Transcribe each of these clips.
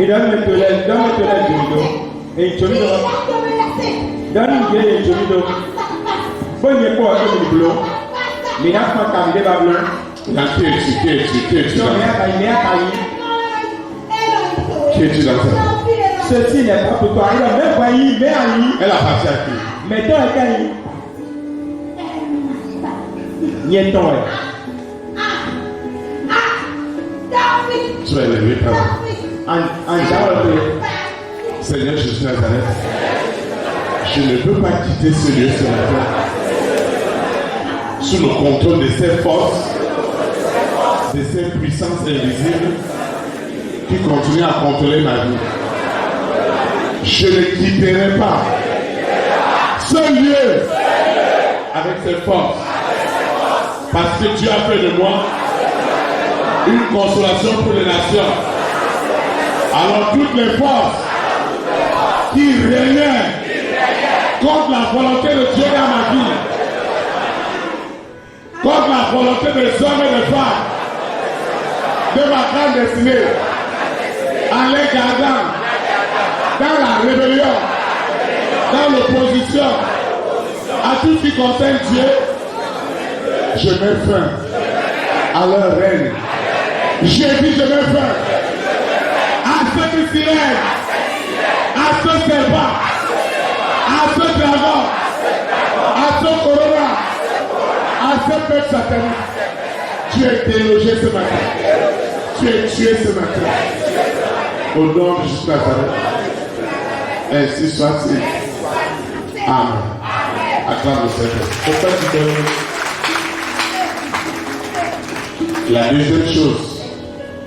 Donne le Jomido. Et Jomido. Donne le Jomido. Bonne époque à tout le boulot. Mais n'a pas camé la blanc. La qui est-tu Non, ceci n'est pas pour toi. Il a même pas eu, mais elle a parti à qui? mais toi, elle a eu. Tu vas élever ta main. Seigneur Jésus Nazareth, je ne peux pas quitter ce lieu ce matin sous le contrôle de ces forces, de ces puissances invisibles qui continuent à contrôler ma vie. Je ne quitterai pas ce lieu avec ces forces parce que Dieu a fait de moi une consolation pour les nations. Alors toutes les forces qui régnaient contre la volonté de Dieu dans ma vie, contre la volonté des hommes et des femmes, de ma grande destinée, en les gardant dans la rébellion, dans l'opposition à tout ce qui concerne Dieu, je mets fin à leur règne. J'ai dit je mets fin à ce qui règne, à ce serpent, à ce dragon, à ce corona, à ce peuple satanique. Tu es délogé ce matin. Tu es tué ce matin. Au nom de Jésus Nazareth. Ainsi soit-il. Amen. Acclame le Seigneur. Pourquoi tu donnes? La deuxième chose,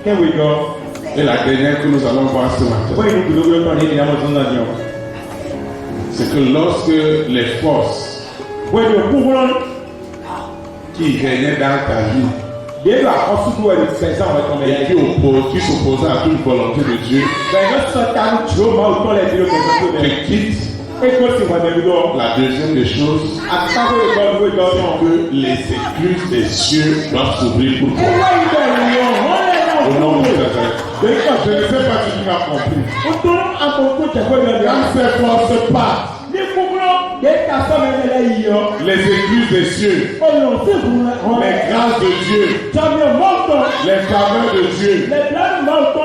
et la dernière que nous allons voir ce matin, c'est que lorsque les forces qui régnaient dans ta vie et qui s'opposaient à toute volonté de Dieu te quittent, la deuxième des choses, c'est que les écluses des cieux doivent s'ouvrir pour toi. Au nom de Jésus. Je ne sais pas si tu m'as compris. Quand ces forces partent, les églises des cieux, les grâces de Dieu, les faveurs de Dieu,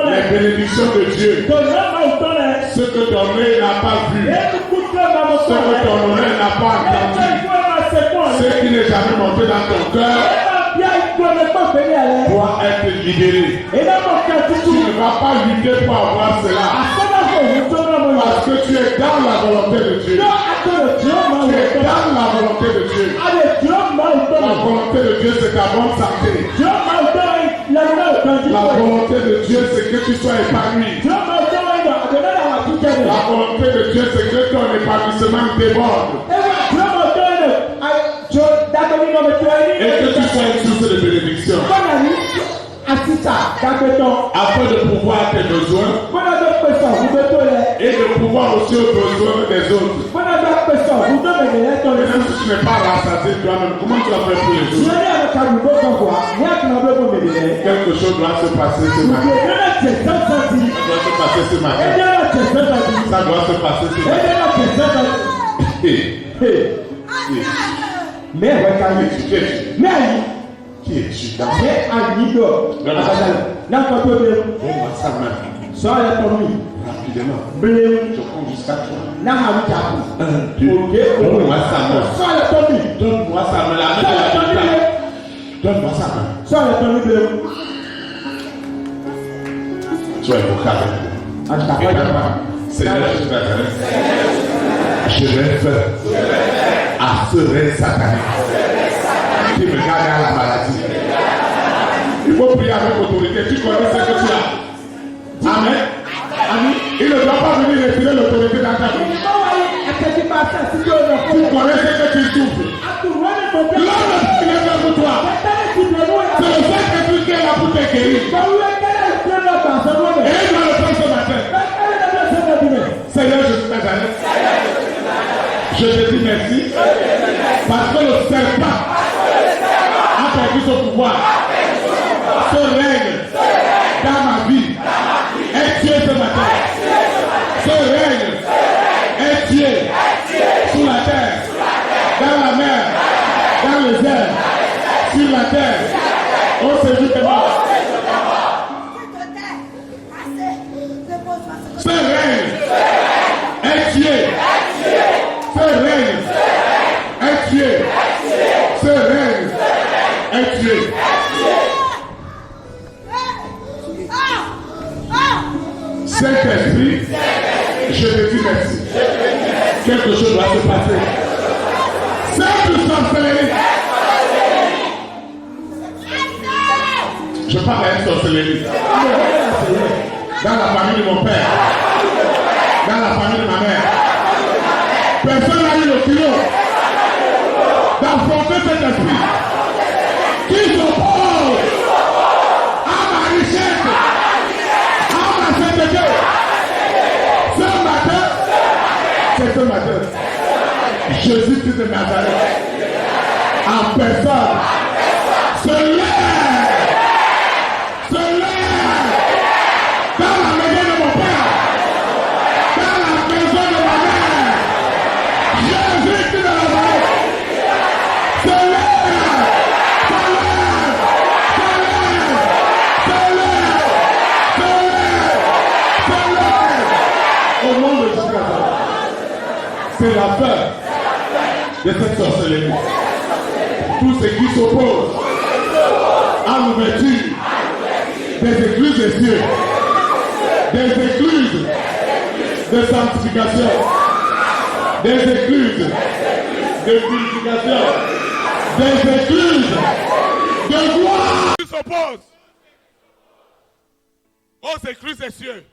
les bénédictions de Dieu, ce que ton œil n'a pas vu, ce que ton oreille n'a pas entendu, ce qui n'est jamais monté dans ton cœur, doit être libéré. Tu ne vas pas lutter pour avoir cela. Parce que tu es dans la volonté de Dieu. Tu es dans la volonté de Dieu. La volonté de Dieu, c'est ta bonne santé. La volonté de Dieu, c'est que tu sois épanoui. La volonté de Dieu, c'est que ton épanouissement déborde. Et que tu sois une source de bénédiction. Afin de pouvoir tes besoins et de pouvoir aussi aux besoins des autres. Même si tu n'es pas rassasié toi-même, comment tu vas faire pour les autres? Quelque chose doit se passer ce matin. Ça doit se passer ce matin. Ça doit se passer ce matin. Mais qui es-tu dans donne-moi sa main. Rapidement. Je compte jusqu'à toi. 1, 2. Donne-moi sa main. Donne-moi sa main. La main de la Bible. Donne-moi sa main. Tu es vocal. Seigneur Jésus Nazareth, je vais faire à ce règne satanique qui me garde à la maladie. Il faut prier avec autorité. Tu connais ce que tu as. Amen. Amen. Il ne doit pas venir retirer l'autorité dans ta vie. Tu connais ce que tu souffres. L'homme qui est là pour toi, c'est le Saint-Esprit qui est là pour te guérir. Et il doit le faire ce matin. Seigneur Jésus Nazareth, je te dis merci parce que le serpent a perdu son pouvoir, ce règne dans dans ma vie est tué ce matin. Ce règne est tué sous la terre, dans la mer, dans les airs, sur la terre. On se dit que mort. Ce règne est tué. Ce règne est tué. Ce règne est tué. Saint-Esprit, je te dis merci. Quelque chose doit se passer. Simple sorcellerie. Je parle à une sorcellerie. Dans la famille de mon père. Dans la famille de ma mère. Personne n'a eu le culot d'affronter cet esprit qui s'oppose à ma richesse, à ma sainteté. Ce matin, c'est ce matin, Jésus-Christ de Nazareth, en personne, se lève dans la maison de mon père, dans la maison de ma mère. Jésus-Christ de Nazareth, se lève, au nom de Jésus. C'est la fin de cette sorcellerie. Tous ceux qui s'opposent à l'ouverture des églises des cieux, des églises de sanctification, des églises de purification, des églises de gloire. Qui s'opposent aux églises des cieux,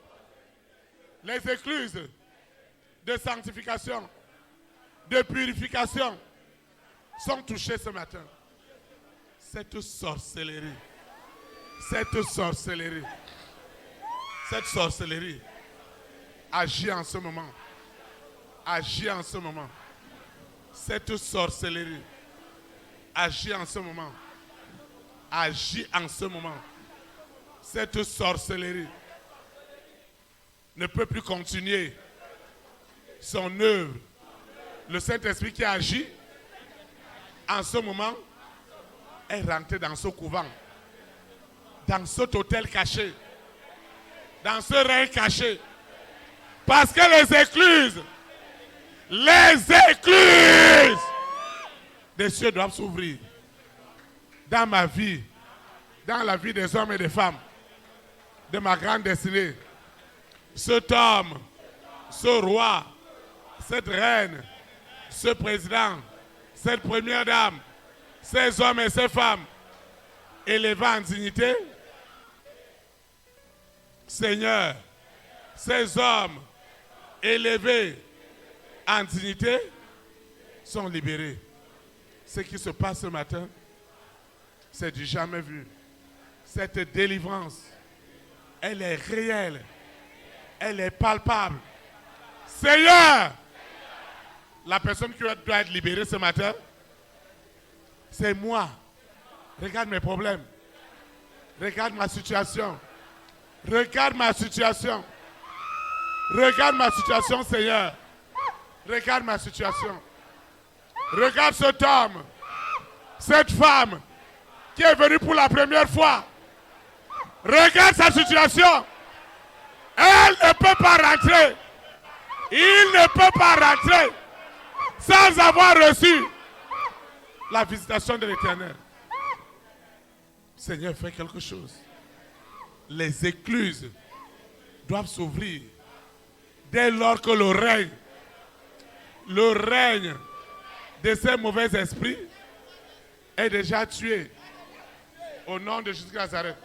les églises de sanctification, de purification sont touchées ce matin. Cette sorcellerie agit en ce moment. Agit en ce moment. Cette sorcellerie agit en ce moment. Agit en ce moment. Cette sorcellerie ne peut plus continuer son œuvre. Le Saint-Esprit qui agit en ce moment est rentré dans ce couvent, dans cet hôtel caché, dans ce règne caché. Parce que les écluses des cieux doivent s'ouvrir dans ma vie, dans la vie des hommes et des femmes, de ma grande destinée. Cet homme, ce roi, cette reine, ce président, cette première dame, ces hommes et ces femmes élevés en dignité, Seigneur, ces hommes élevés en dignité sont libérés. Ce qui se passe ce matin, c'est du jamais vu. Cette délivrance, elle est réelle, elle est palpable. Seigneur, la personne qui doit être libérée ce matin, c'est moi. Regarde mes problèmes. Regarde ma situation. Regarde ma situation. Regarde ma situation, Seigneur. Regarde ma situation. Regarde cet homme, cette femme qui est venue pour la première fois. Regarde sa situation. Elle ne peut pas rentrer. Il ne peut pas rentrer sans avoir reçu la visitation de l'Éternel. Seigneur, fais quelque chose. Les écluses doivent s'ouvrir dès lors que le règne de ces mauvais esprits est déjà tué. Au nom de Jésus de Nazareth.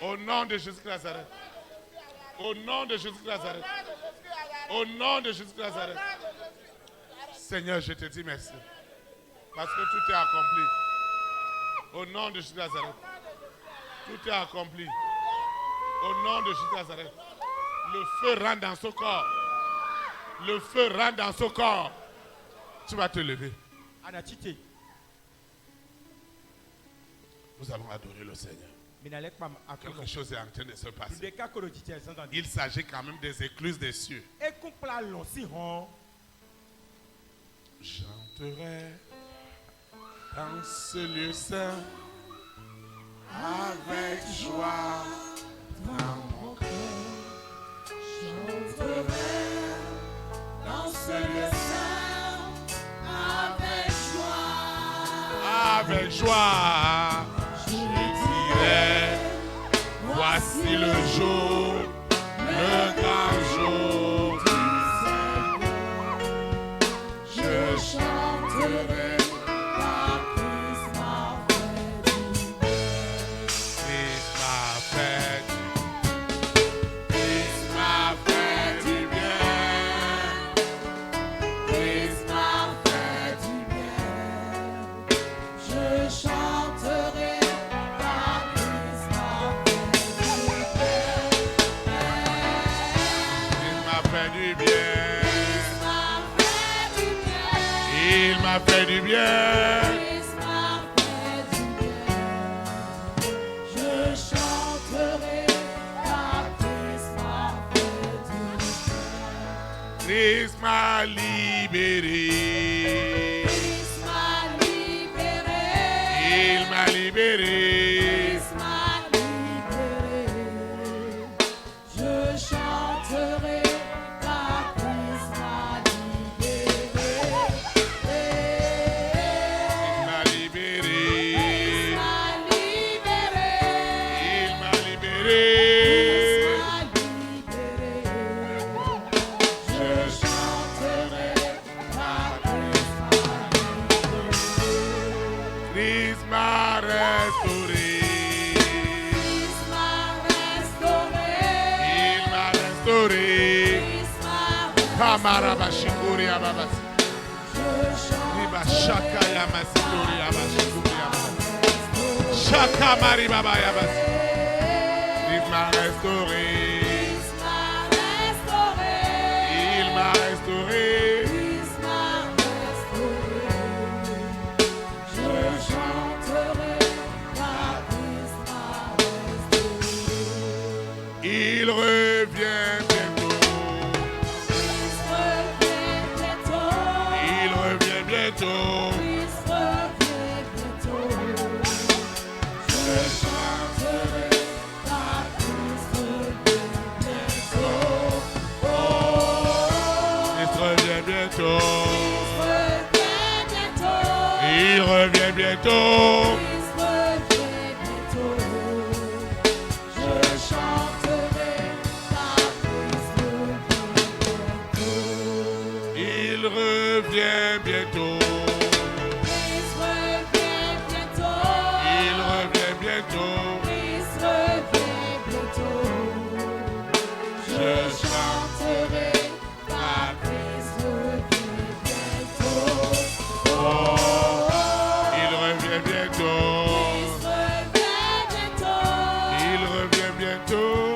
Au nom de Jésus de Nazareth. Au nom de Jésus de Nazareth. Au nom de Jésus de Nazareth. Seigneur, je te dis merci. Parce que tout est accompli. Au nom de Jésus de Nazareth. Tout est accompli. Au nom de Jésus de Nazareth. Le feu rentre dans ce corps. Le feu rentre dans ce corps. Tu vas te lever. Nous allons adorer le Seigneur. quelque chose est en train de se passer. Il s'agit quand même des écluses des cieux. J'entrerai dans ce lieu saint avec joie dans mon cœur. J'entrerai dans ce lieu saint avec joie. Avec joie, je dirai, voici le jour, le grand jour du Seigneur. Je chanterai. Fait du bien. Je chanterai car Christ m'a fait du bien. Christ m'a libéré. Christ m'a libéré. Il m'a libéré. Christ m'a libéré. Je chanterai car Christ m'a libéré. Kamarabashikuri ababasi. Riba shaka ya masikuri abashikuri ababasi. Shaka mari baba yabasi. Il m'a restauré. Il m'a restauré. Je chanterai car Christ m'a restauré. Il revient bientôt. Christ revient bientôt. Je chanterai car Christ revient bientôt. Christ revient bientôt. Il revient bientôt. Christ revient bientôt. Je chanterai car Christ revient bientôt. Il revient bientôt.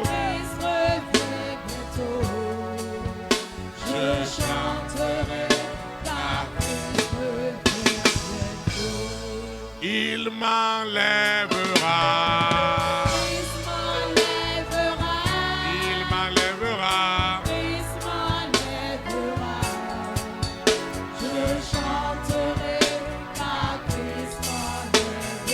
Il m'enlèvera. Christ m'enlèvera. Il m'enlèvera. Christ m'enlèvera. Je chanterai car Christ m'enlèvera. Il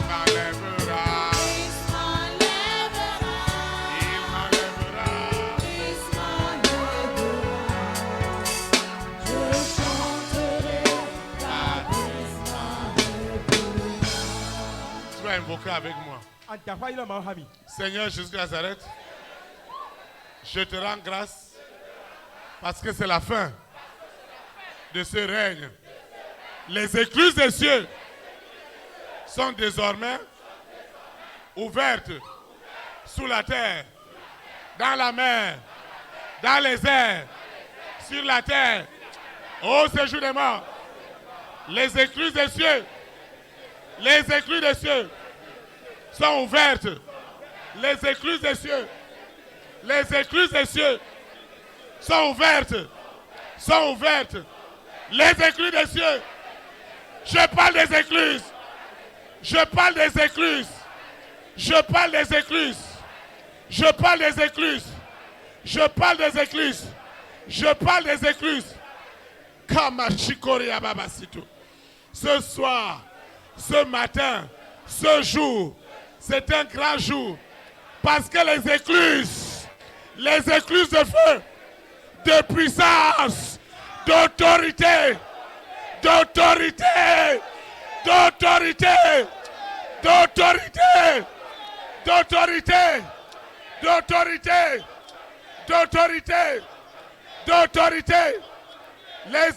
m'enlèvera. Christ m'enlèvera. Il m'enlèvera. Christ m'enlèvera. Je chanterai. Tu vas invoquer avec moi. Seigneur Jésus de Nazareth, je te rends grâce parce que c'est la fin de ce règne. Les écluses des cieux sont désormais ouvertes sous la terre, dans la mer, dans les airs, sur la terre, au séjour des morts. Les écluses des cieux, les écluses des cieux sont ouvertes. Les écluses des cieux, les écluses des cieux sont ouvertes, sont ouvertes. Les écluses des cieux, je parle des écluses, Je parle des écluses. Je parle des écluses. Je parle des écluses. Je parle des écluses. Je parle des écluses. Kamashikoria babasito. Ce soir, ce matin, ce jour, c'est un grand jour. Parce que les écluses de feu, de puissance, d'autorité, d'autorité, d'autorité, d'autorité, d'autorité, d'autorité, d'autorité, d'autorité. Les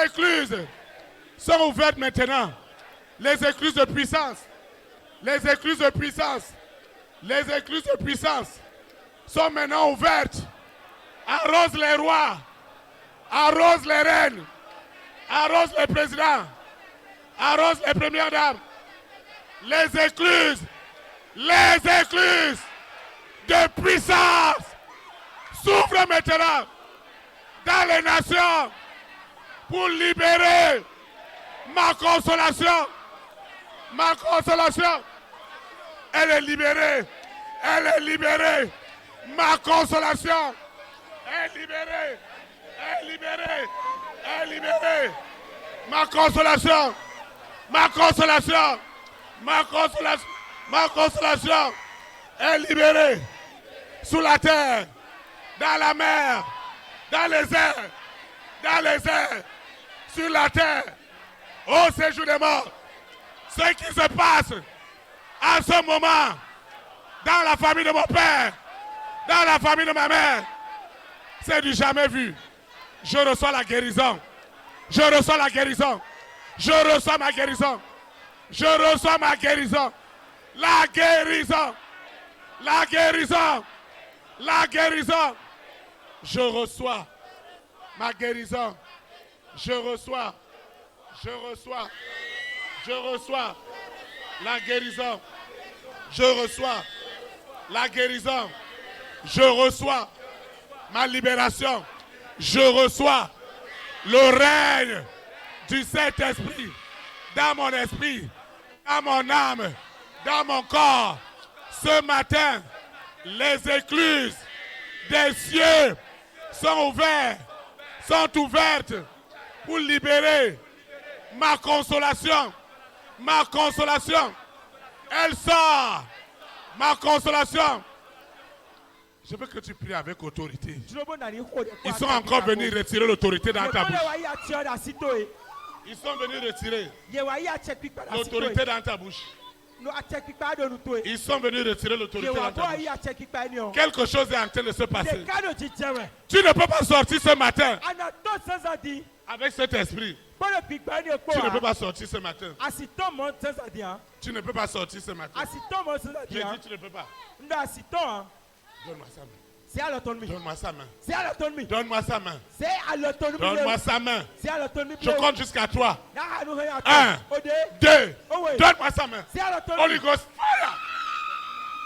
écluses sont ouvertes maintenant. Les écluses de puissance, les écluses de puissance, les écluses de puissance sont maintenant ouvertes. Arrose les rois, arrose les reines, arrose les présidents, arrose les premières dames. Les écluses de puissance s'ouvrent maintenant dans les nations pour libérer ma consolation. Ma consolation, elle est libérée. Elle est libérée. Ma consolation est libérée. Elle est libérée. Elle est libérée. Ma consolation. Ma consolation. Ma consolation. Ma consolation est libérée. Sous la terre, dans la mer, dans les airs, dans les airs, sur la terre, au séjour des morts. Ce qui se passe en ce moment dans la famille de mon père, dans la famille de ma mère, c'est du jamais vu. Je reçois la guérison. Je reçois la guérison. Je reçois ma guérison. Je reçois ma guérison. La guérison. La guérison. La guérison. Je reçois ma guérison. Je reçois. Je reçois. Je reçois la guérison. Je reçois la guérison. Je reçois ma libération. Je reçois le règne du Saint-Esprit dans mon esprit, dans mon âme, dans mon corps. Ce matin, les écluses des cieux sont ouvertes pour libérer ma consolation. Ma consolation, elle sort. Ma consolation. Je veux que tu pries avec autorité. Ils sont encore venus retirer l'autorité dans ta bouche. Ils sont venus retirer l'autorité dans ta bouche. Ils sont venus retirer l'autorité dans ta bouche. Quelque chose est en train de se passer. Tu ne peux pas sortir ce matin avec cet esprit. Tu ne peux pas sortir ce matin. Tu ne peux pas sortir ce matin. J'ai dit tu ne peux pas. Donne-moi sa main. Donne-moi sa main. Donne-moi sa main. Donne-moi sa main. Je compte jusqu'à 3. 1, 2. Donne-moi sa main. Holy Ghost fire.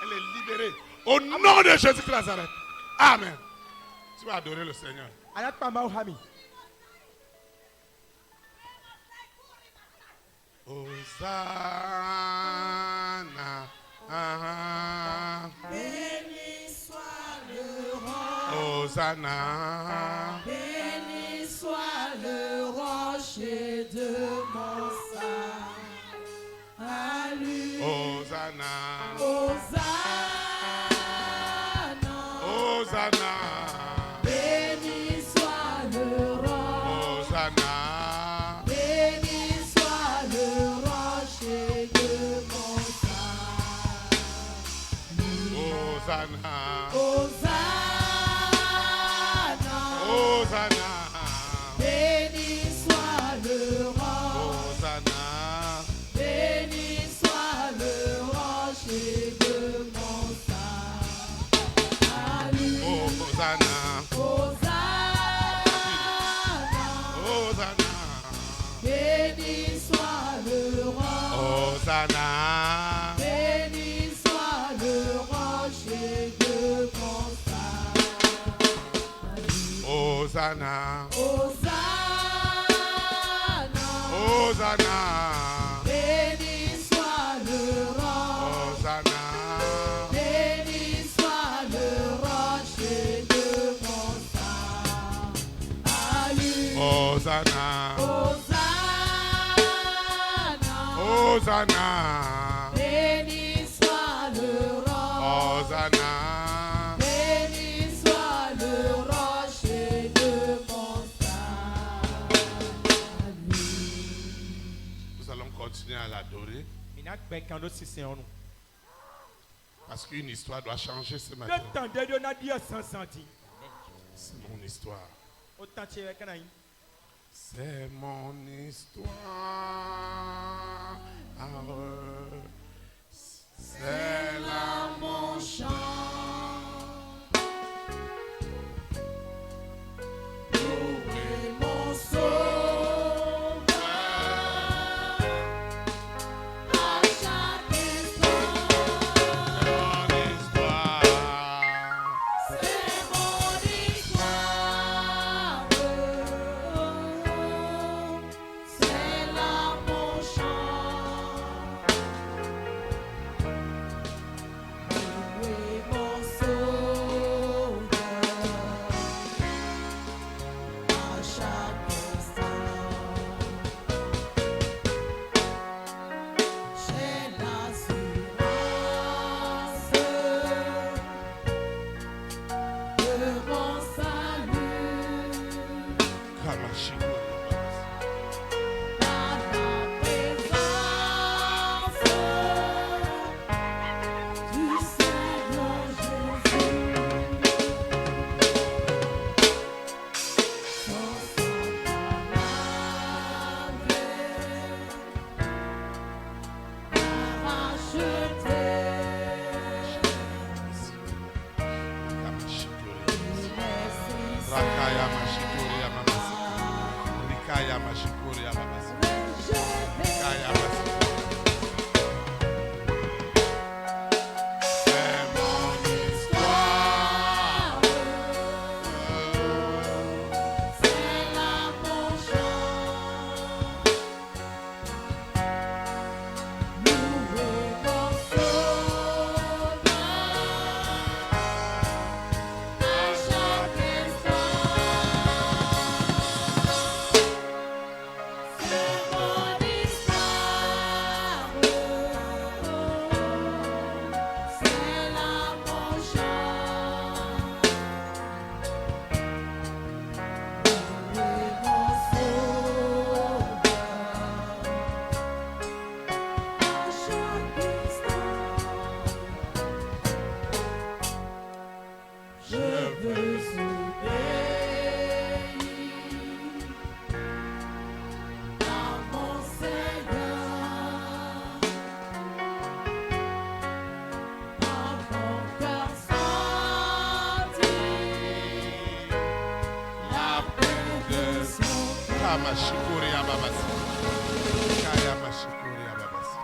Elle est libérée. Au nom de Jésus de Nazareth. Amen. Tu vas adorer le Seigneur. Hosanna. Béni soit le roi. Hosanna. Béni soit le rocher de mon salut. Alléluia. Hosanna. Hosanna. Hosanna. Béni soit le roi. Hosanna. Béni soit le rocher de mon salut. Hosanna. Hosanna. Hosanna. Béni soit le roi. Hosanna. Béni soit le rocher de mon salut. Hosanna. Hosanna. Hosanna. Béni soit le roi. Hosanna. Béni soit le rocher de mon salut. Hosanna. Hosanna. Hosanna. Béni Hosanna. Hosanna. Hosanna. Béni soit le rocher. Hosanna. Béni soit le rocher de mon salut. Nous allons continuer à l'adorer Mina gbe kan do sisen onu. parce qu'une histoire doit changer ce matin. Le temps de na dia sans senti. C'est mon histoire. Autant tirer kana yi. C'est mon histoire. C'est là mon chant. Louez mon sauveur à chaque instant. Mon histoire. C'est mon histoire. C'est là mon chant. Louez mon sauveur à chaque instant. J'ai l'assurance de mon salut Kamashiko. dans la présence du Seigneur Jésus. Son sang m'a racheté. Rakaya mashikuri ya mamasi. Rikaya mashikuri ya mamasi. Rikaya mashikuri. C'est mon histoire. C'est là mon chant. Louez mon sauveur à chaque instant. C'est mon histoire. C'est là mon chant. Louez mon sauveur à chaque instant. Je veux obéir à mon Seigneur. À mon cœur sentir la paix de son cœur. Kamashikuri ya mamasi. Rikaya mashikuri ya mamasi.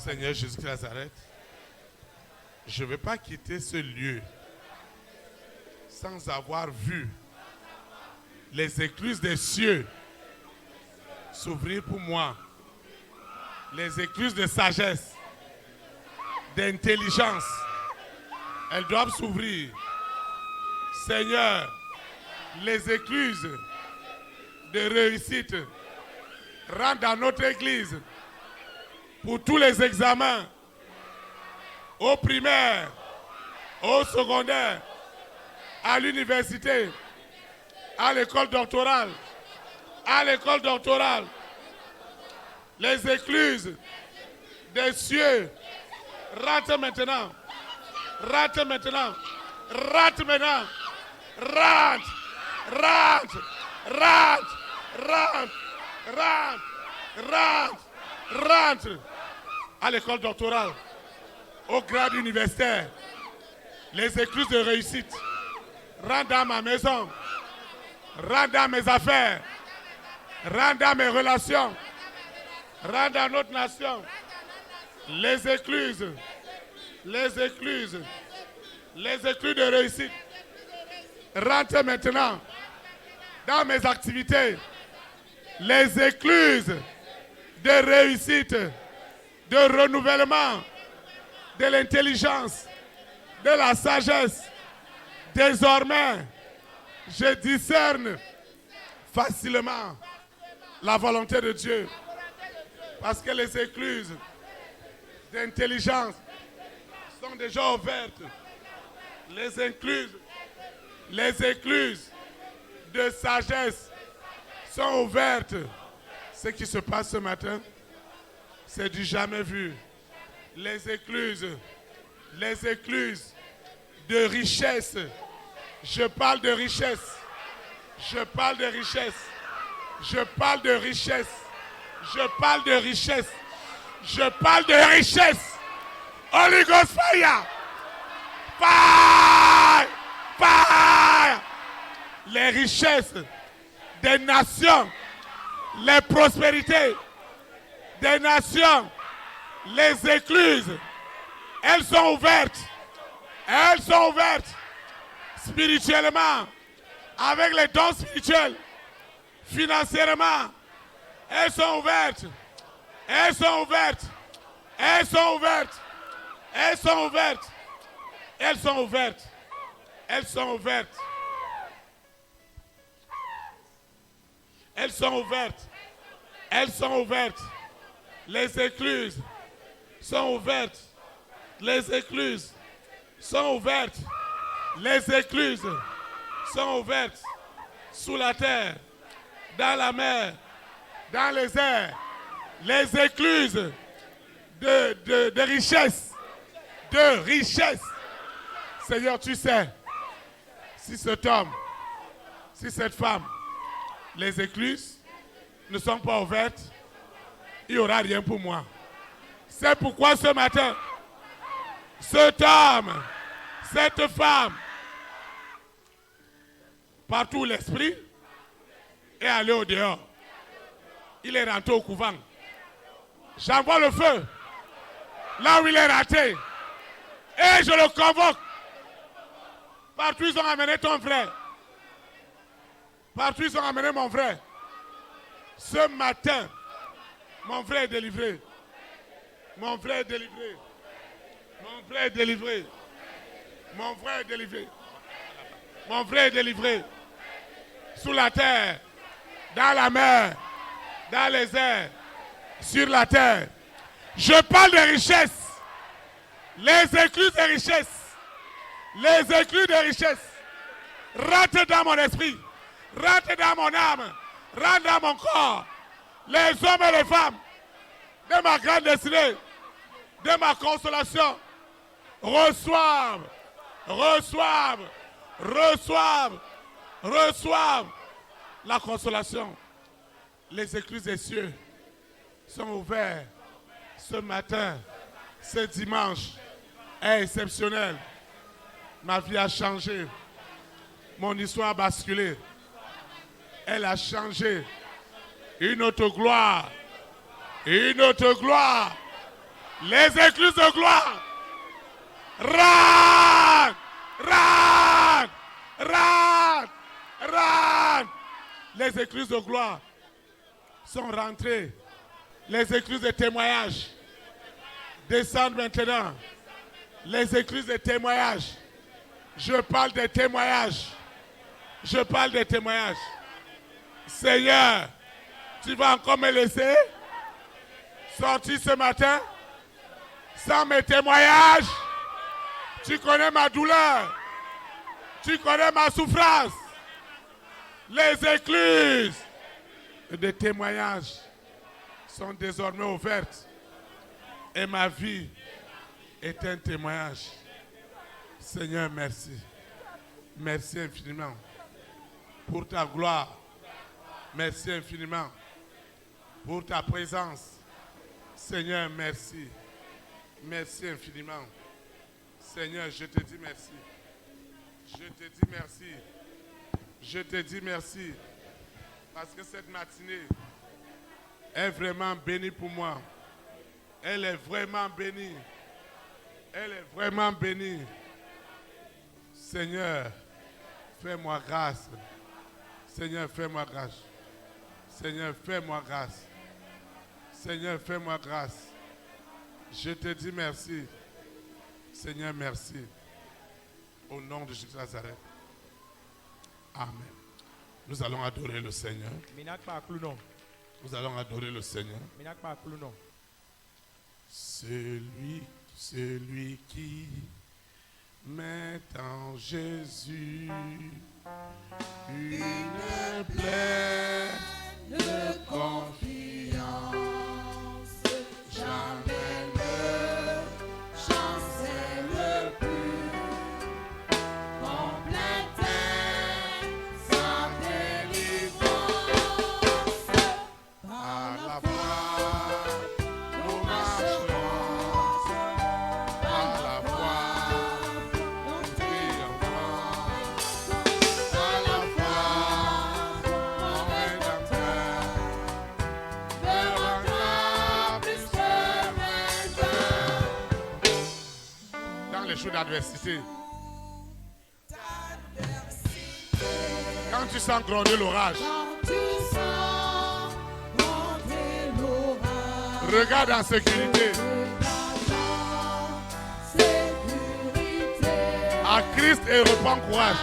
Seigneur Jésus de Nazareth, je ne vais pas quitter ce lieu sans avoir vu les écluses des cieux s'ouvrir pour moi. Les écluses de sagesse, d'intelligence, elles doivent s'ouvrir. Seigneur, les écluses de réussite, rentre dans notre église pour tous les examens, au primaire, au secondaire, à l'université, à l'école doctorale, les écluses des cieux, rentre maintenant, rentre, à l'école doctorale, au grade universitaire, les écluses de réussite, rentre dans ma maison, rentre dans mes affaires, rentre dans mes relations, rentre dans notre nation, les écluses de réussite, rentre maintenant dans mes activités, les écluses de réussite, de renouvellement, de l'intelligence, de la sagesse. Désormais, je discerne facilement la volonté de Dieu. Parce que les écluses d'intelligence sont déjà ouvertes. Les écluses de sagesse sont ouvertes. Ce qui se passe ce matin, c'est du jamais vu. Les écluses de richesse. Je parle de richesse. Je parle de richesse. Je parle de richesse. Je parle de richesse. Je parle de richesse. Holy Ghost fire. Fire. Fire. Les richesses des nations, les prospérités des nations, les écluses, elles sont ouvertes. Elles sont ouvertes spirituellement, avec les dons spirituels, financièrement. Elles sont ouvertes. Elles sont ouvertes. Elles sont ouvertes. Elles sont ouvertes. Elles sont ouvertes. Elles sont ouvertes. Elles sont ouvertes. Elles sont ouvertes. Les écluses sont ouvertes. Les écluses sont ouvertes. Les écluses sont ouvertes sous la terre, dans la mer, dans les airs. Les écluses de richesse. De richesse. Seigneur, tu sais, si cet homme, si cette femme, les écluses ne sont pas ouvertes, il n'y aura rien pour moi. C'est pourquoi ce matin, cet homme, cette femme, partout où l'esprit est allé au dehors. Il est rentré au couvent. J'envoie le feu là où il est raté. Et je le convoque. Partout ils ont amené ton frère. Partout ils ont amené mon frère. Ce matin, mon frère est délivré. Mon frère est délivré. Mon frère est délivré. Mon frère est délivré. Mon frère est délivré. Sous la terre, dans la mer, dans les airs, sur la terre. Je parle de richesse. Les écluses de richesse. Les écluses de richesse. Rentre dans mon esprit. Rentre dans mon âme. Rentre dans mon corps. Les hommes et les femmes de ma grande destinée, de ma consolation, reçoivent la consolation. Les écluses des cieux sont ouvertes ce matin, ce dimanche est exceptionnel. Ma vie a changé. Mon histoire a basculé. Elle a changé. Une autre gloire. Une autre gloire. Les écluses de gloire. Les écluses de gloire sont rentrées. Les écluses de témoignage descendent maintenant. Les écluses de témoignage. Je parle des témoignages. Je parle des témoignages. Seigneur, Tu vas encore me laisser sortir ce matin sans mes témoignages. Tu connais ma douleur. Tu connais ma souffrance. Les écluses de témoignages sont désormais ouvertes. Et ma vie est un témoignage. Seigneur, merci. Merci infiniment pour ta gloire. Merci infiniment pour ta présence. Seigneur, merci. Merci infiniment. Seigneur, je te dis merci. Je te dis merci. Je te dis merci. Parce que cette matinée est vraiment bénie pour moi. Elle est vraiment bénie. Elle est vraiment bénie. Seigneur, fais-moi grâce. Seigneur, fais-moi grâce. Seigneur, fais-moi grâce. Seigneur, fais-moi grâce. Je te dis merci. Seigneur, merci. Au nom de Jésus de Nazareth. Amen. Nous allons adorer le Seigneur. Nous allons adorer le Seigneur. Celui qui met en Jésus une pleine confiance, jamais ne chancelle plus, complète sa délivrance. Par la foi, nous marcherons, par la foi, nous triompherons, par la foi, mon Rédempteur me rendra plus que vainqueur. Dans les jours d'adversité, quand tu sens gronder l'orage, regarde en sécurité. À Christ et reprends courage.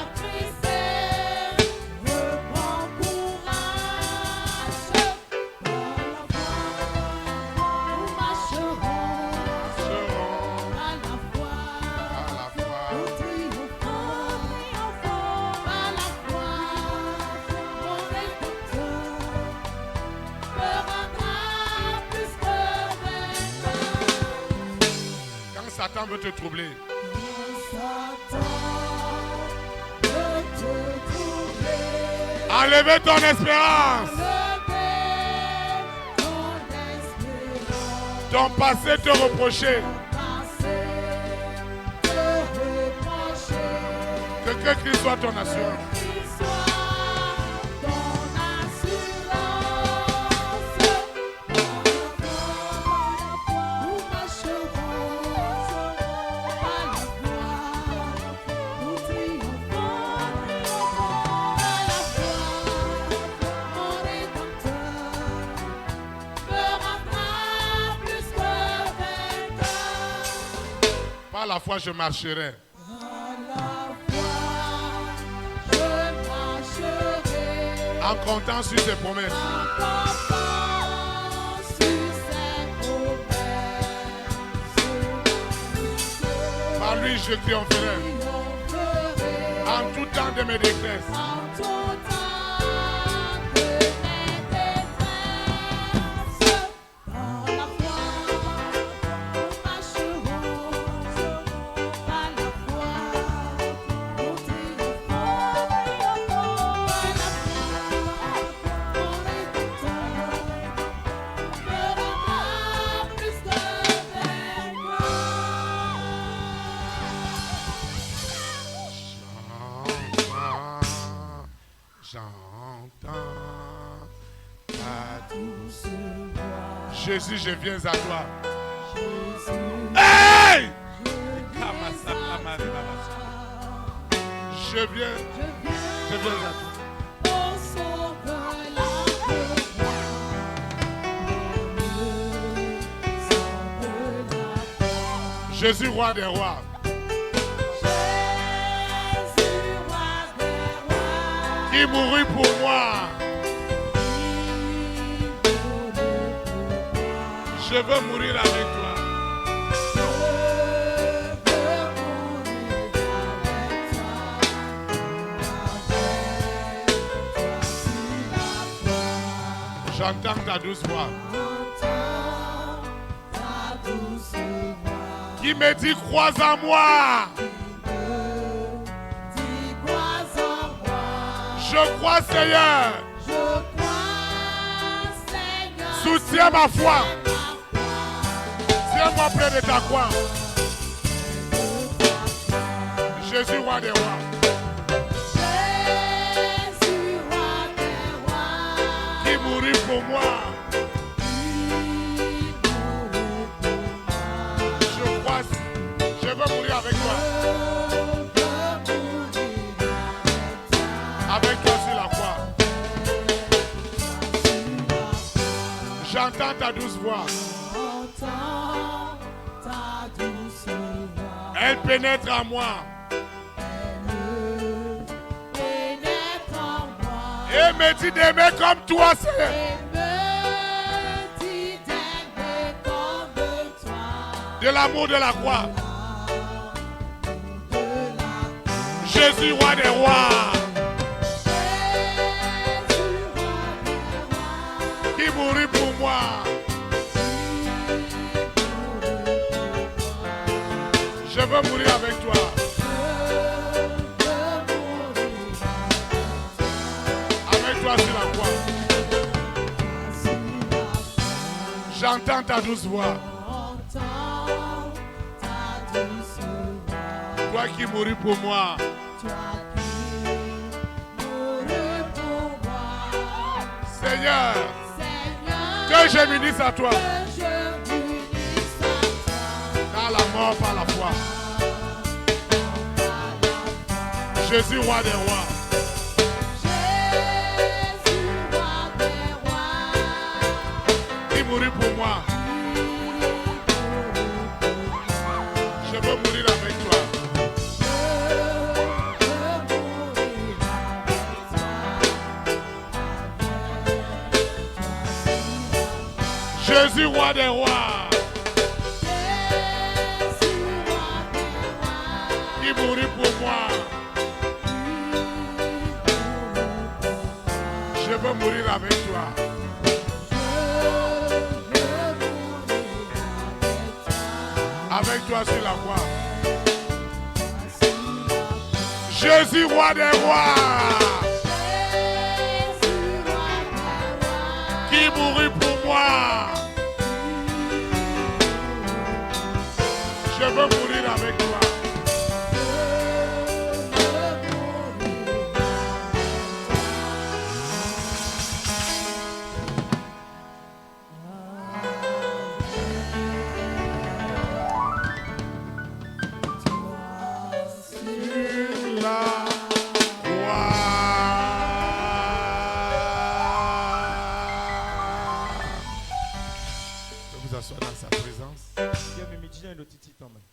Satan veut te troubler. Enlevez ton espérance. Ton passé te reprocher. Que Christ soit ton assurance. Par la foi, je marcherai. En comptant sur ses promesses. Par lui, je triompherai. En tout temps de mes détresses. Jésus, je viens à toi. Hey! Je viens à toi. Jésus, roi des rois. Qui mourut pour moi. Je veux mourir avec toi. J'entends ta douce voix qui me dit crois en moi. Je crois Seigneur. Soutiens ma foi. Tiens-moi près de ta croix. Jésus, roi des rois. Qui mourit pour moi. Je crois. Je veux mourir avec toi. Avec toi sur la croix. J'entends ta douce voix. Elle pénètre en moi. Et me dit d'aimer comme toi, Seigneur. De l'amour de la croix. Jésus, roi des rois. Qui mourit pour moi. Je veux mourir avec toi. Avec toi sur la croix. J'entends ta douce voix. Toi qui mouris pour moi. Seigneur, que je m'unisse à toi. Dans la mort par la foi. Jésus, roi des rois. Qui mourit pour moi. Je veux mourir avec toi. Jésus, roi des rois. Qui mourit pour moi. Je veux mourir avec toi. Avec toi sur la croix. Jésus, roi des rois. Qui mourit pour moi. Je veux mourir avec toi.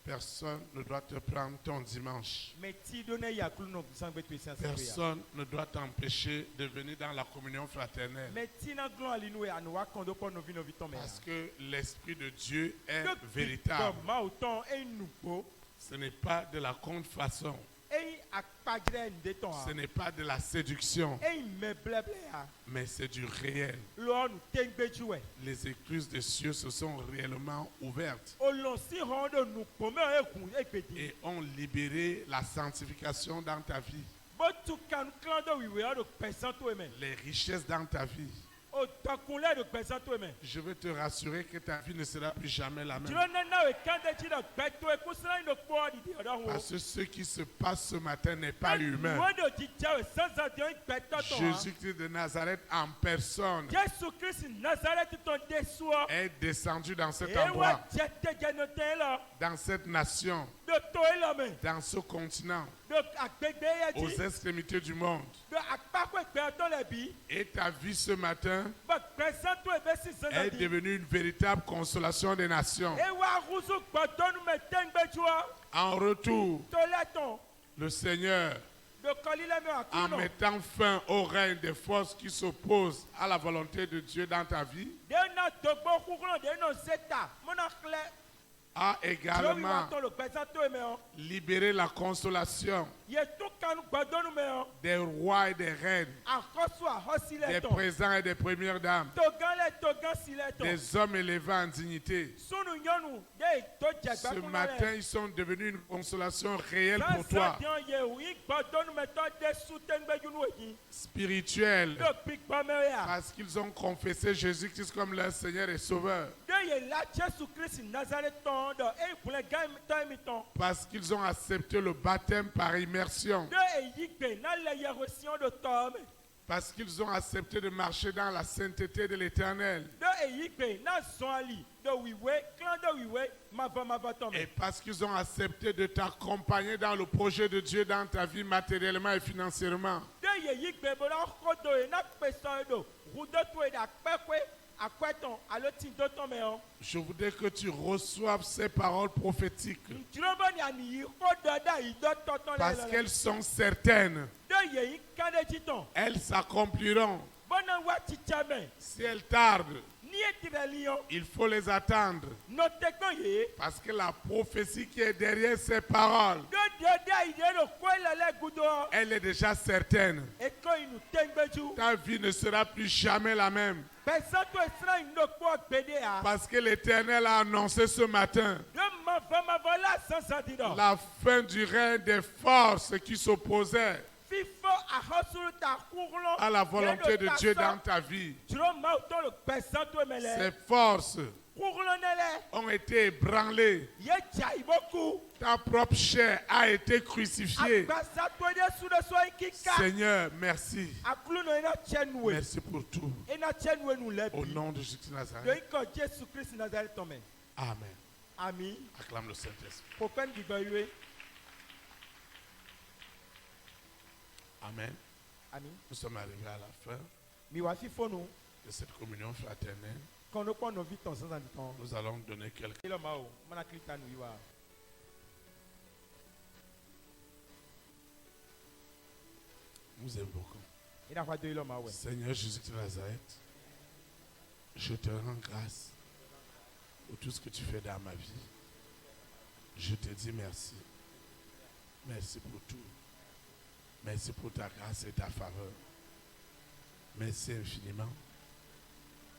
Personne ne doit te prendre ton dimanche. Personne ne doit t'empêcher de venir dans la communion fraternelle. Parce que l'Esprit de Dieu est véritable. Ce n'est pas de la contrefaçon. Ce n'est pas de la séduction, mais c'est du réel. Les écluses des cieux se sont réellement ouvertes et ont libéré la sanctification dans ta vie, les richesses dans ta vie. Je veux te rassurer que ta vie ne sera plus jamais la même. Parce que ce qui se passe ce matin n'est pas humain. Jésus-Christ de Nazareth en personne est descendu dans cet endroit, dans cette nation, dans ce continent, aux extrémités du monde. Et ta vie ce matin est devenue une véritable consolation des nations. En retour, le Seigneur, en mettant fin au règne des forces qui s'opposent à la volonté de Dieu dans ta vie, a également libéré la consolation des rois et des reines, des présents et des premières dames, des hommes élevés en dignité. Ce matin, ils sont devenus une consolation réelle pour toi, spirituelle, parce qu'ils ont confessé Jésus-Christ comme leur Seigneur et Sauveur, parce qu'ils ont accepté le baptême par immersion, parce qu'ils ont accepté de marcher dans la sainteté de l'Éternel, et parce qu'ils ont accepté de t'accompagner dans le projet de Dieu dans ta vie matériellement et financièrement. Je voudrais que tu reçoives ces paroles prophétiques, parce qu'elles sont certaines. Elles s'accompliront. Si elles tardent, il faut les attendre, parce que la prophétie qui est derrière ces paroles, elle est déjà certaine. Ta vie ne sera plus jamais la même, parce que l'Éternel a annoncé ce matin la fin du règne des forces qui s'opposaient à la volonté de Dieu dans ta vie. Ces forces ont été ébranlées. Ta propre chair a été crucifiée. Seigneur, merci. Merci pour tout. Au nom de Jésus de Nazareth. Amen. Acclame le Saint-Esprit. Amen. Nous sommes arrivés à la fin de cette communion fraternelle. Nous allons donner quelques... Nous invoquons. Seigneur Jésus de Nazareth, je te rends grâce pour tout ce que tu fais dans ma vie. Je te dis merci. Merci pour tout. Merci pour ta grâce et ta faveur. Merci infiniment,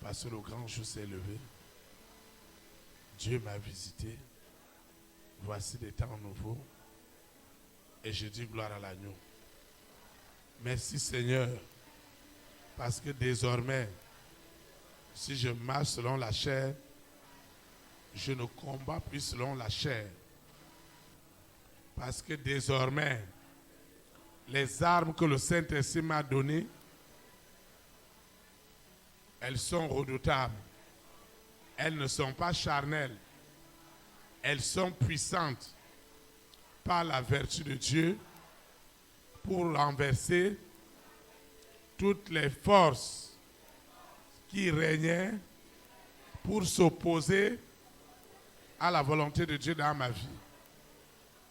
parce que le grand jour s'est levé. Dieu m'a visité. Voici des temps nouveaux. Et je dis gloire à l'agneau. Merci Seigneur, parce que désormais, si je marche selon la chair, je ne combats plus selon la chair. Parce que désormais, les armes que le Saint-Esprit m'a données, elles sont redoutables. Elles ne sont pas charnelles. Elles sont puissantes par la vertu de Dieu pour renverser toutes les forces qui régnaient pour s'opposer à la volonté de Dieu dans ma vie.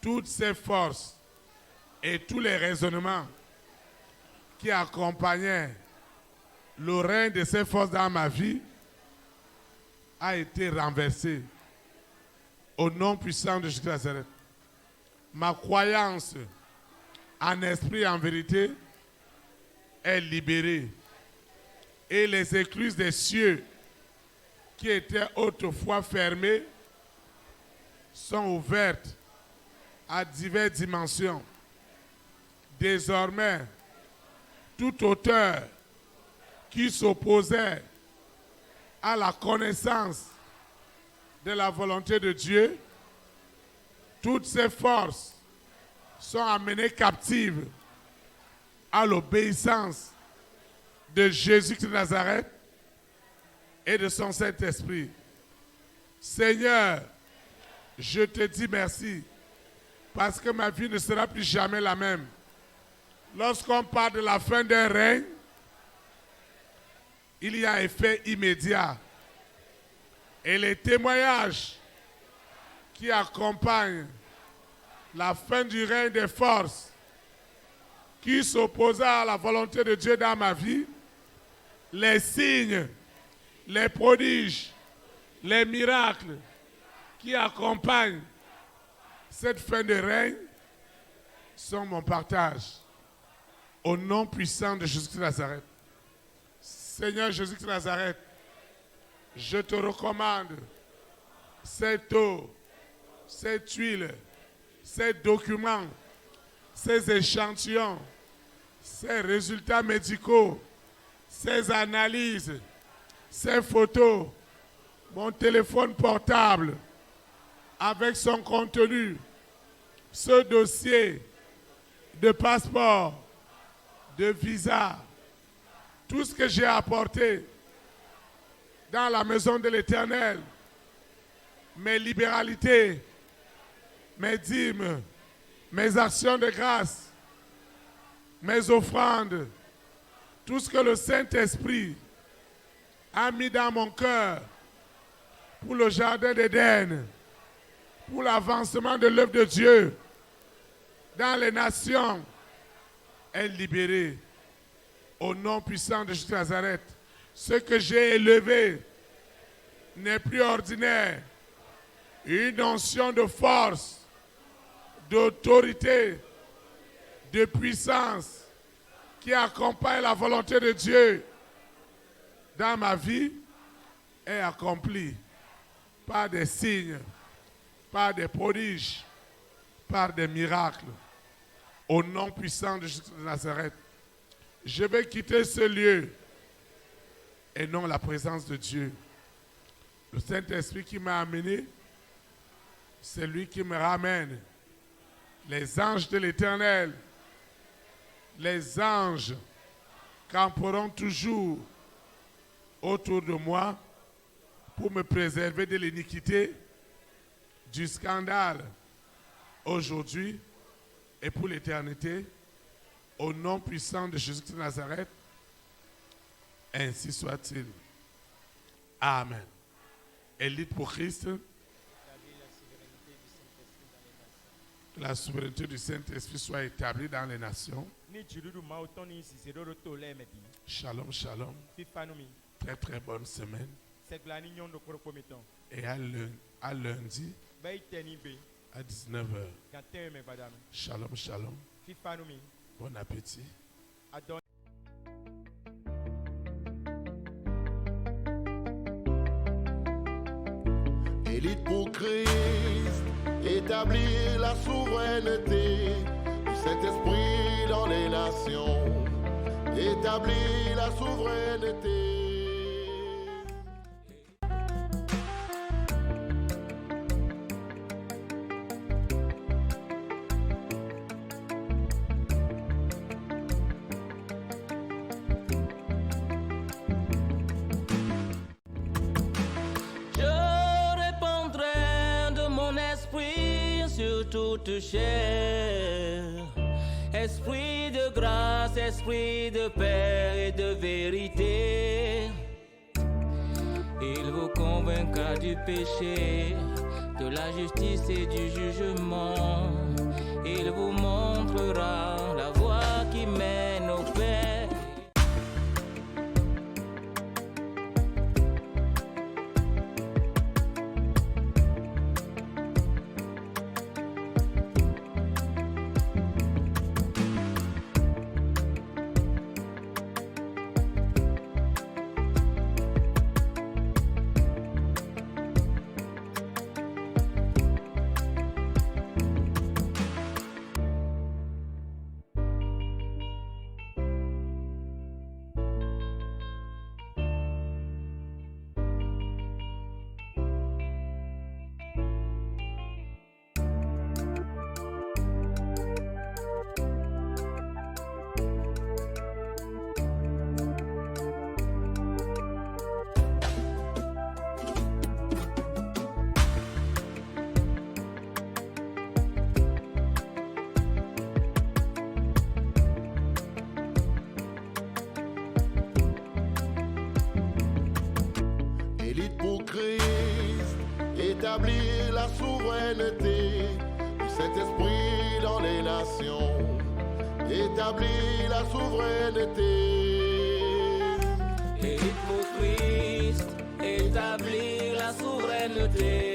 Toutes ces forces et tous les raisonnements qui accompagnaient le règne de ces forces dans ma vie a été renversé au nom puissant de Jésus de Nazareth. Ma croyance en esprit et en vérité est libérée, et les écluses des cieux qui étaient autrefois fermées sont ouvertes à diverses dimensions. Désormais, tout auteur qui s'opposait à la connaissance de la volonté de Dieu, toutes ces forces sont amenées captives à l'obéissance de Jésus de Nazareth et de son Saint-Esprit. Seigneur, je te dis merci, parce que ma vie ne sera plus jamais la même. Lorsqu'on parle de la fin d'un règne, il y a effet immédiat. Et les témoignages qui accompagnent la fin du règne des forces qui s'opposaient à la volonté de Dieu dans ma vie, les signes, les prodiges, les miracles qui accompagnent cette fin de règne sont mon partage. Au nom puissant de Jésus-Christ de Nazareth. Seigneur Jésus-Christ de Nazareth, je te recommande cette eau, cette huile, ces documents, ces échantillons, ces résultats médicaux, ces analyses, ces photos, mon téléphone portable avec son contenu, ce dossier de passeport, de visa, tout ce que j'ai apporté dans la maison de l'Éternel, mes libéralités, mes dîmes, mes actions de grâce, mes offrandes, tout ce que le Saint-Esprit a mis dans mon cœur pour le jardin d'Éden, pour l'avancement de l'œuvre de Dieu dans les nations, est libéré au nom puissant de Jésus de Nazareth. Ce que j'ai élevé n'est plus ordinaire. Une onction de force, d'autorité, de puissance qui accompagne la volonté de Dieu dans ma vie est accomplie par des signes, par des prodiges, par des miracles. Au nom puissant de Jésus de Nazareth, je vais quitter ce lieu et non la présence de Dieu. Le Saint-Esprit qui m'a amené, c'est lui qui me ramène. Les anges de l'Éternel, les anges camperont toujours autour de moi pour me préserver de l'iniquité, du scandale, aujourd'hui et pour l'éternité, au nom puissant de Jésus-Christ de Nazareth, ainsi soit-il. Amen. Élite pour Christ, que la souveraineté du Saint-Esprit soit établie dans les nations. Shalom, shalom. Très très bonne semaine. Et à lundi, à 19h. Shalom, shalom. Bon appétit. Élite pour Christ, établir la souveraineté du Saint-Esprit dans les nations. Établir la souveraineté. Toute chair, esprit de grâce, esprit de paix et de vérité, il vous convaincra du péché, de la justice et du jugement, il vous montrera la voie qui mène au Père. Élite pour Christ, établir la souveraineté du Saint-Esprit dans les nations. Établir la souveraineté. Élite pour Christ, établir la souveraineté.